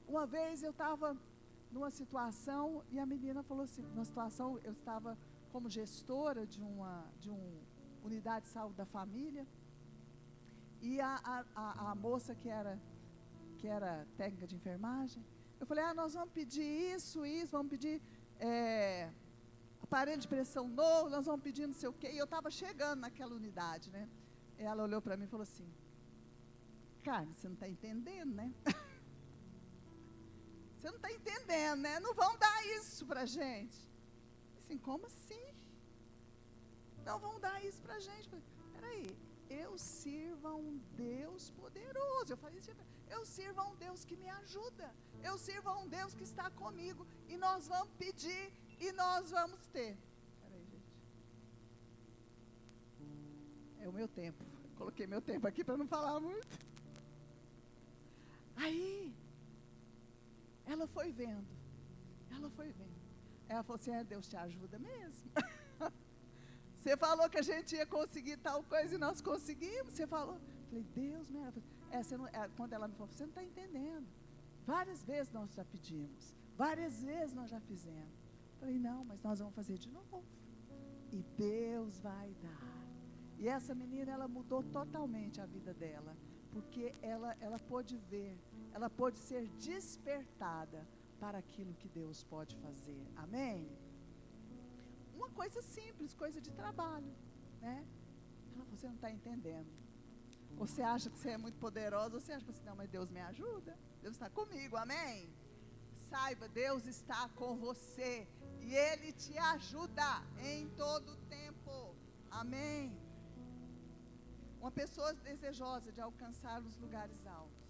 Uma vez eu estava numa situação e a menina falou assim, numa situação, eu estava como gestora de uma unidade de saúde da família, e a moça que era técnica de enfermagem, eu falei: nós vamos pedir isso, vamos pedir aparelho de pressão novo, nós vamos pedir não sei o quê. E eu estava chegando naquela unidade, né? Ela olhou para mim e falou assim: Carmen, você não está entendendo, né? Você não está entendendo, né? Não vão dar isso para a gente. Assim, como assim? Não vão dar isso para a gente. Peraí, eu sirvo a um Deus poderoso. Eu falei assim: eu sirvo a um Deus que me ajuda. Eu sirvo a um Deus que está comigo. E nós vamos pedir e nós vamos ter. Peraí, gente. É o meu tempo. Coloquei meu tempo aqui para não falar muito. Aí, ela foi vendo. Ela falou assim: Deus te ajuda mesmo. Você falou que a gente ia conseguir tal coisa e nós conseguimos. Você falou. Eu falei: Deus me ajuda. Quando ela me falou: você não está entendendo. Várias vezes nós já pedimos. Várias vezes nós já fizemos. Eu falei: não, mas nós vamos fazer de novo. E Deus vai dar. E essa menina, ela mudou totalmente a vida dela, porque ela pôde ver, ela pôde ser despertada para aquilo que Deus pode fazer. Amém? Uma coisa simples, coisa de trabalho, né? Ela falou: você não está entendendo. Você acha que você é muito poderosa, você acha que você não, mas Deus me ajuda, Deus está comigo, amém? Saiba, Deus está com você e Ele te ajuda em todo o tempo, amém? Uma pessoa desejosa de alcançar os lugares altos,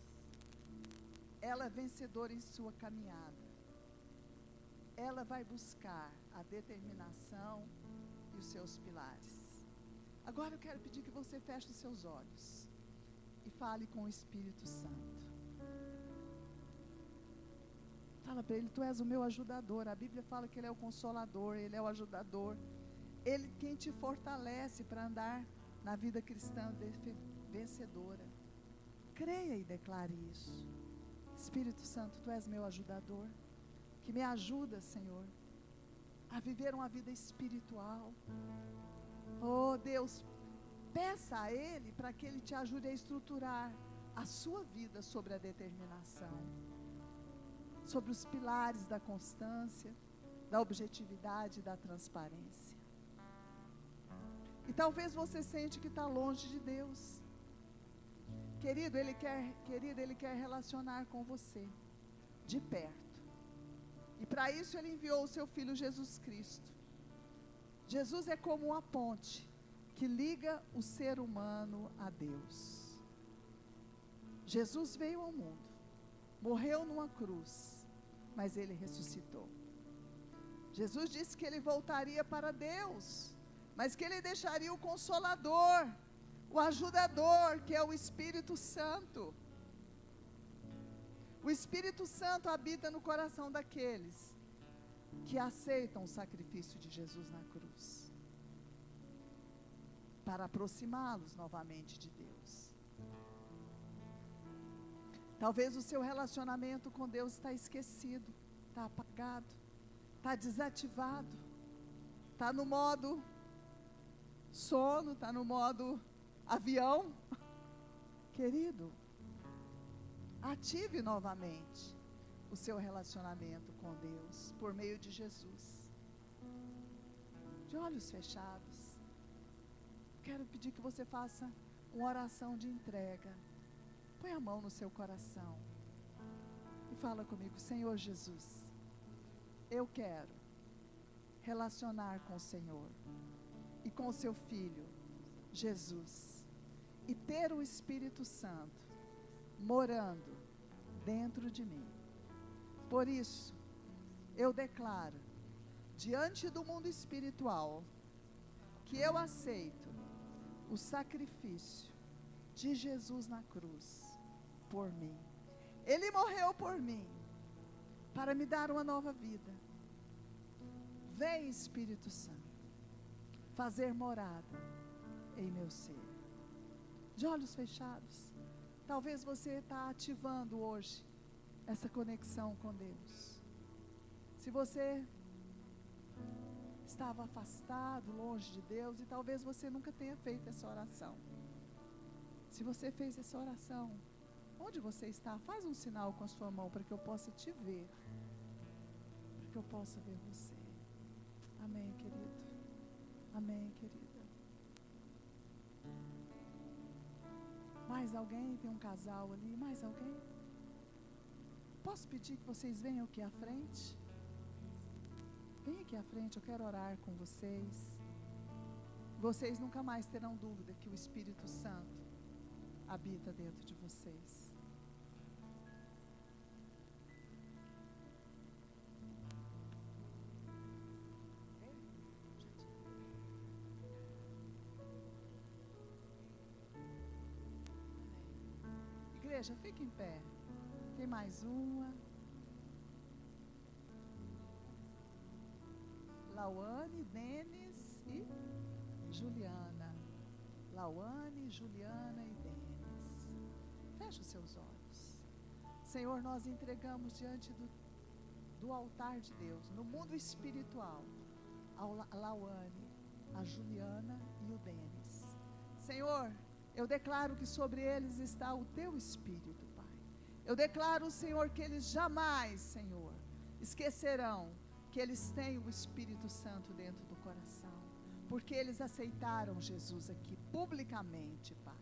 ela é vencedora em sua caminhada. Ela vai buscar a determinação e os seus pilares. Agora eu quero pedir que você feche os seus olhos e fale com o Espírito Santo. Fala para ele: tu és o meu ajudador. A Bíblia fala que ele é o consolador, ele é o ajudador. Ele quem te fortalece para andar na vida cristã vencedora. Creia e declare isso. Espírito Santo, tu és meu ajudador, que me ajuda, Senhor, a viver uma vida espiritual. Oh Deus, peça a Ele para que Ele te ajude a estruturar a sua vida sobre a determinação, sobre os pilares da constância, da objetividade e da transparência. E talvez você sente que está longe de Deus. Querido, Ele quer relacionar com você, de perto. E para isso Ele enviou o seu Filho Jesus Cristo. Jesus é como uma ponte que liga o ser humano a Deus. Jesus veio ao mundo, morreu numa cruz, mas Ele ressuscitou. Jesus disse que Ele voltaria para Deus, mas que Ele deixaria o Consolador, o ajudador, que é o Espírito Santo. O Espírito Santo habita no coração daqueles que aceitam o sacrifício de Jesus na cruz, para aproximá-los novamente de Deus. Talvez o seu relacionamento com Deus está esquecido, está apagado, está desativado, está no modo sono, está no modo avião. Querido, ative novamente o seu relacionamento com Deus por meio de Jesus. De olhos fechados, quero pedir que você faça uma oração de entrega. Põe a mão no seu coração e fala comigo: Senhor Jesus, eu quero relacionar com o Senhor e com o seu Filho Jesus, e ter o Espírito Santo morando dentro de mim. Por isso, eu declaro, diante do mundo espiritual, que eu aceito o sacrifício de Jesus na cruz, por mim. Ele morreu por mim, para me dar uma nova vida. Vem, Espírito Santo, fazer morada em meu ser. De olhos fechados, talvez você está ativando hoje essa conexão com Deus. Se você estava afastado, longe de Deus, e talvez você nunca tenha feito essa oração. Se você fez essa oração, onde você está? Faz um sinal com a sua mão para que eu possa te ver, para que eu possa ver você. Amém, querido. Amém, querida. Mais alguém? Tem um casal ali. Mais alguém? Posso pedir que vocês venham aqui à frente? Vem aqui à frente, eu quero orar com vocês. Vocês nunca mais terão dúvida que o Espírito Santo habita dentro de vocês. Igreja, fique em pé. Tem mais uma. Lauane, Denis e Juliana. Lauane, Juliana e Denis. Feche os seus olhos. Senhor, nós entregamos diante do altar de Deus, no mundo espiritual, a Lauane, a Juliana e o Denis. Senhor, eu declaro que sobre eles está o teu Espírito, Pai. Eu declaro, Senhor, que eles jamais, Senhor, esquecerão que eles têm o Espírito Santo dentro do coração, porque eles aceitaram Jesus aqui publicamente, Pai.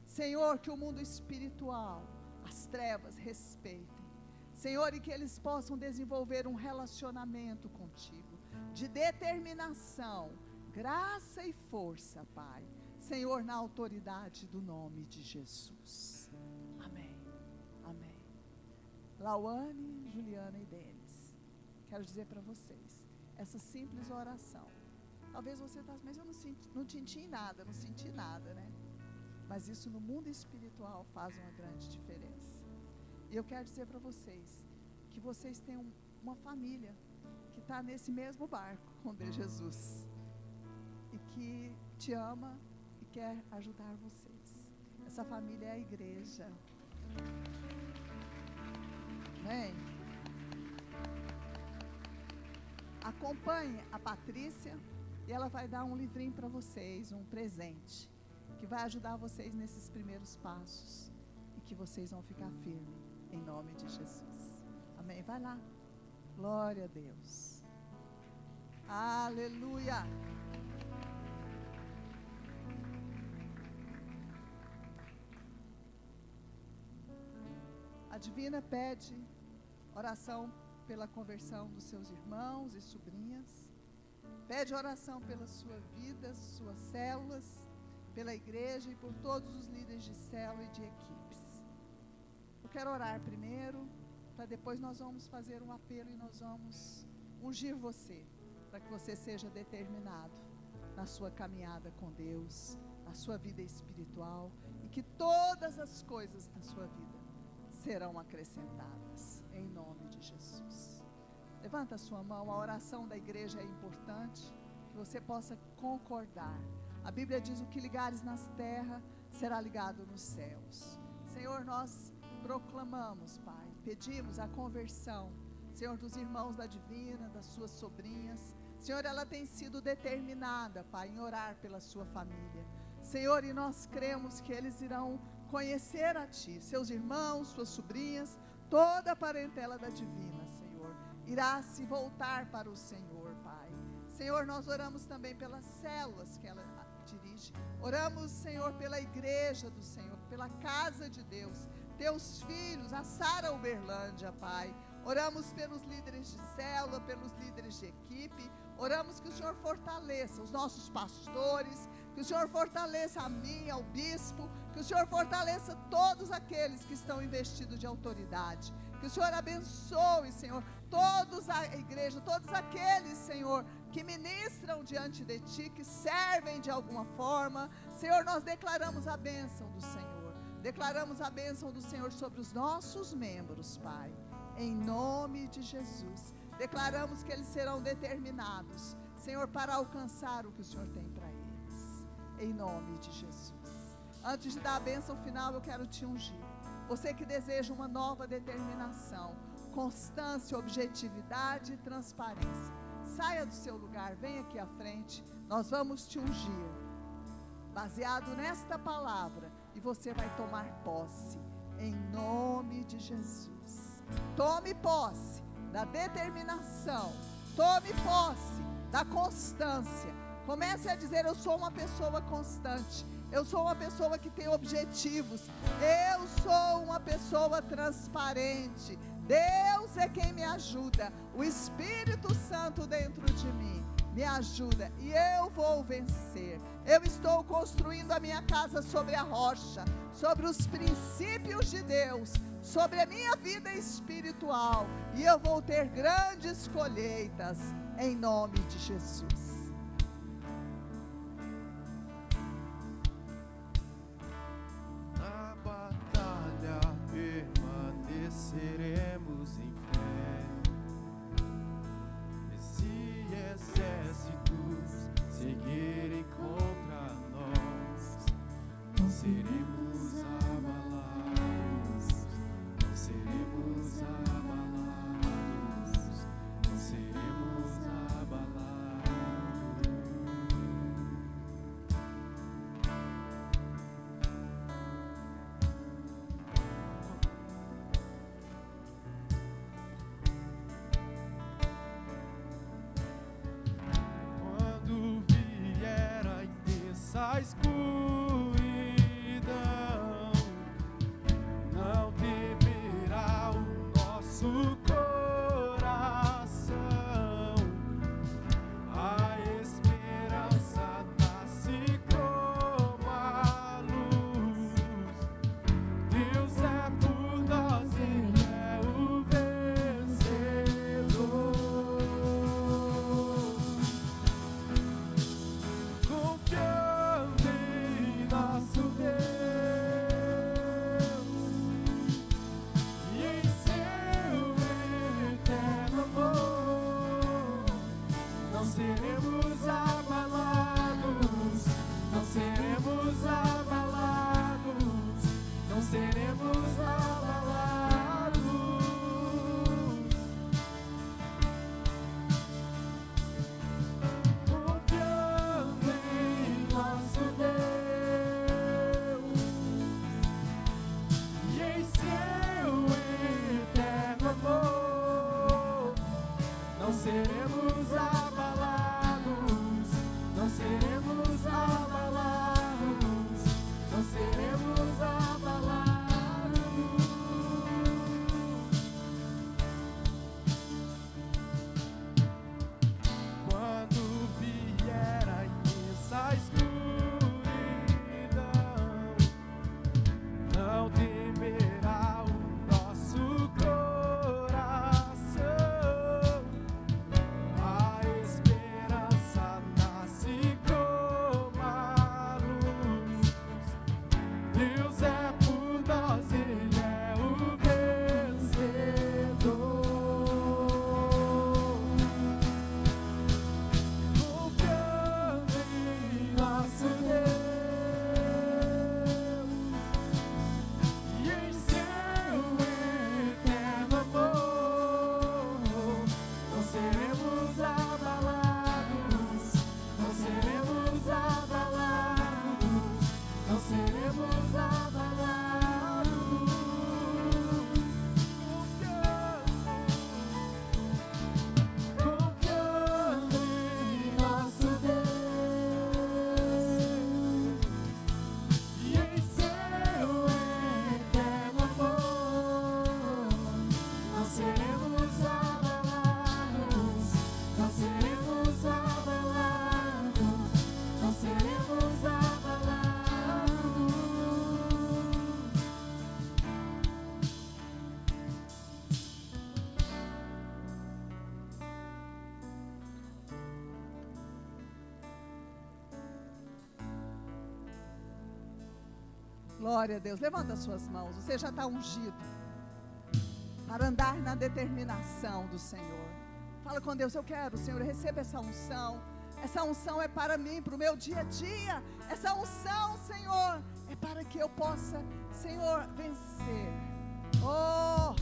Senhor, que o mundo espiritual, as trevas, respeitem. Senhor, e que eles possam desenvolver um relacionamento contigo, de determinação, graça e força, Pai. Senhor, na autoridade do nome de Jesus. Amém. Amém. Lauane, Juliana e Denis, quero dizer para vocês, essa simples oração. Talvez você está, mas eu não senti nada, né? Mas isso no mundo espiritual faz uma grande diferença. E eu quero dizer para vocês, que vocês têm uma família, que está nesse mesmo barco com Jesus, e que te ama, quer ajudar vocês. Essa família é a igreja. Amém? Acompanhe a Patrícia e ela vai dar um livrinho para vocês, um presente, que vai ajudar vocês nesses primeiros passos e que vocês vão ficar firmes em nome de Jesus. Amém? Vai lá. Glória a Deus. Aleluia. Divina pede oração pela conversão dos seus irmãos e sobrinhas. Pede oração pela sua vida, suas células, pela igreja e por todos os líderes de célula e de equipes. Eu quero orar primeiro, para depois nós vamos fazer um apelo e nós vamos ungir você, para que você seja determinado na sua caminhada com Deus, na sua vida espiritual, e que todas as coisas da sua vida serão acrescentadas, em nome de Jesus. Levanta a sua mão, a oração da igreja é importante, que você possa concordar. A Bíblia diz: o que ligares na terra será ligado nos céus. Senhor, nós proclamamos, Pai, pedimos a conversão, Senhor, dos irmãos da Divina, das suas sobrinhas. Senhor, ela tem sido determinada, Pai, em orar pela sua família. Senhor, e nós cremos que eles irão conhecer a Ti, seus irmãos, suas sobrinhas, toda a parentela da Divina, Senhor, irá se voltar para o Senhor, Pai. Senhor, nós oramos também pelas células que ela dirige. Oramos, Senhor, pela igreja do Senhor, pela casa de Deus, Teus filhos, a Sara Uberlândia, Pai. Oramos pelos líderes de célula, pelos líderes de equipe. Oramos que o Senhor fortaleça os nossos pastores, que o Senhor fortaleça a mim, ao bispo, que o Senhor fortaleça todos aqueles que estão investidos de autoridade. Que o Senhor abençoe, Senhor, todos a igreja, todos aqueles, Senhor, que ministram diante de Ti, que servem de alguma forma. Senhor, nós declaramos a bênção do Senhor. Declaramos a bênção do Senhor sobre os nossos membros, Pai. Em nome de Jesus. Declaramos que eles serão determinados, Senhor, para alcançar o que o Senhor tem para eles. Em nome de Jesus. Antes de dar a bênção final, eu quero te ungir. Você que deseja uma nova determinação, constância, objetividade e transparência, saia do seu lugar, venha aqui à frente. Nós vamos te ungir, baseado nesta palavra, e você vai tomar posse, em nome de Jesus. Tome posse da determinação, tome posse da constância. Comece a dizer: eu sou uma pessoa constante, eu sou uma pessoa que tem objetivos, eu sou uma pessoa transparente. Deus é quem me ajuda, o Espírito Santo dentro de mim me ajuda e eu vou vencer. Eu estou construindo a minha casa sobre a rocha, sobre os princípios de Deus, sobre a minha vida espiritual, e eu vou ter grandes colheitas, em nome de Jesus. Na batalha permaneceremos em fé. Se exércitos seguirem contra nós, não seremos abalados, não seremos abalados, não seremos abalados. Quando vier a intensa escuridão, não temerá o nosso coração. A esperança nasce como a luz. Deus é por nós, Ele é o vencedor. Confiando em nosso Deus e em seu eterno amor, não seremos abalados, não seremos abalados, não seremos abalados. Confiando em nosso Deus e em seu eterno amor, não seremos abalados, não seremos abalados, não seremos abalados. Glória a Deus. Levanta as suas mãos. Você já está ungido para andar na determinação do Senhor. Fala com Deus: eu quero, Senhor, receba essa unção. Essa unção é para mim, para o meu dia a dia. Essa unção, Senhor, é para que eu possa, Senhor, vencer. Oh,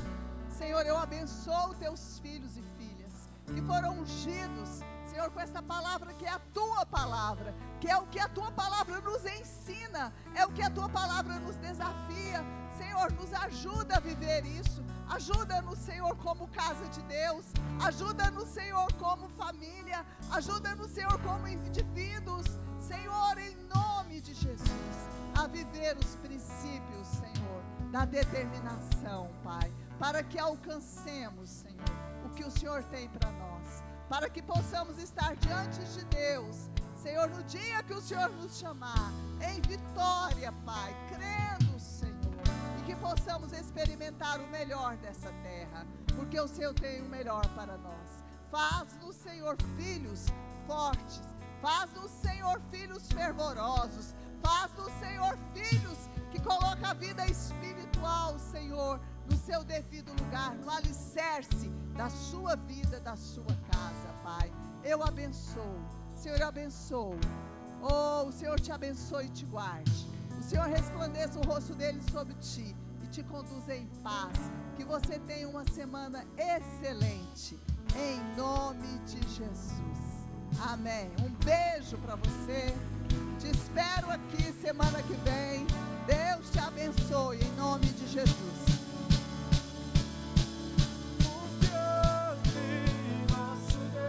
Senhor, eu abençoo teus filhos e filhas que foram ungidos, Senhor, com essa palavra que é a tua palavra, que é o que a tua palavra nos ensina, é o que a tua palavra nos desafia. Senhor, nos ajuda a viver isso. Ajuda-nos, Senhor, como casa de Deus. Ajuda-nos, Senhor, como família. Ajuda-nos, Senhor, como indivíduos. Senhor, em nome de Jesus, a viver os princípios, Senhor, da determinação, Pai, para que alcancemos, Senhor, o que o Senhor tem para nós, para que possamos estar diante de Deus, Senhor, no dia que o Senhor nos chamar, em vitória, Pai, crendo, Senhor, e que possamos experimentar o melhor dessa terra, porque o Senhor tem o melhor para nós. Faz-nos, Senhor, filhos fortes, faz-nos, Senhor, filhos fervorosos, faz-nos, Senhor, filhos que colocam a vida espiritual, Senhor, no seu devido lugar, no alicerce da sua vida, da sua casa, Pai. Eu abençoo, Senhor, eu abençoo. Oh, o Senhor te abençoe e te guarde. O Senhor resplandeça o rosto dele sobre ti e te conduza em paz. Que você tenha uma semana excelente, em nome de Jesus. Amém. Um beijo para você. Te espero aqui semana que vem.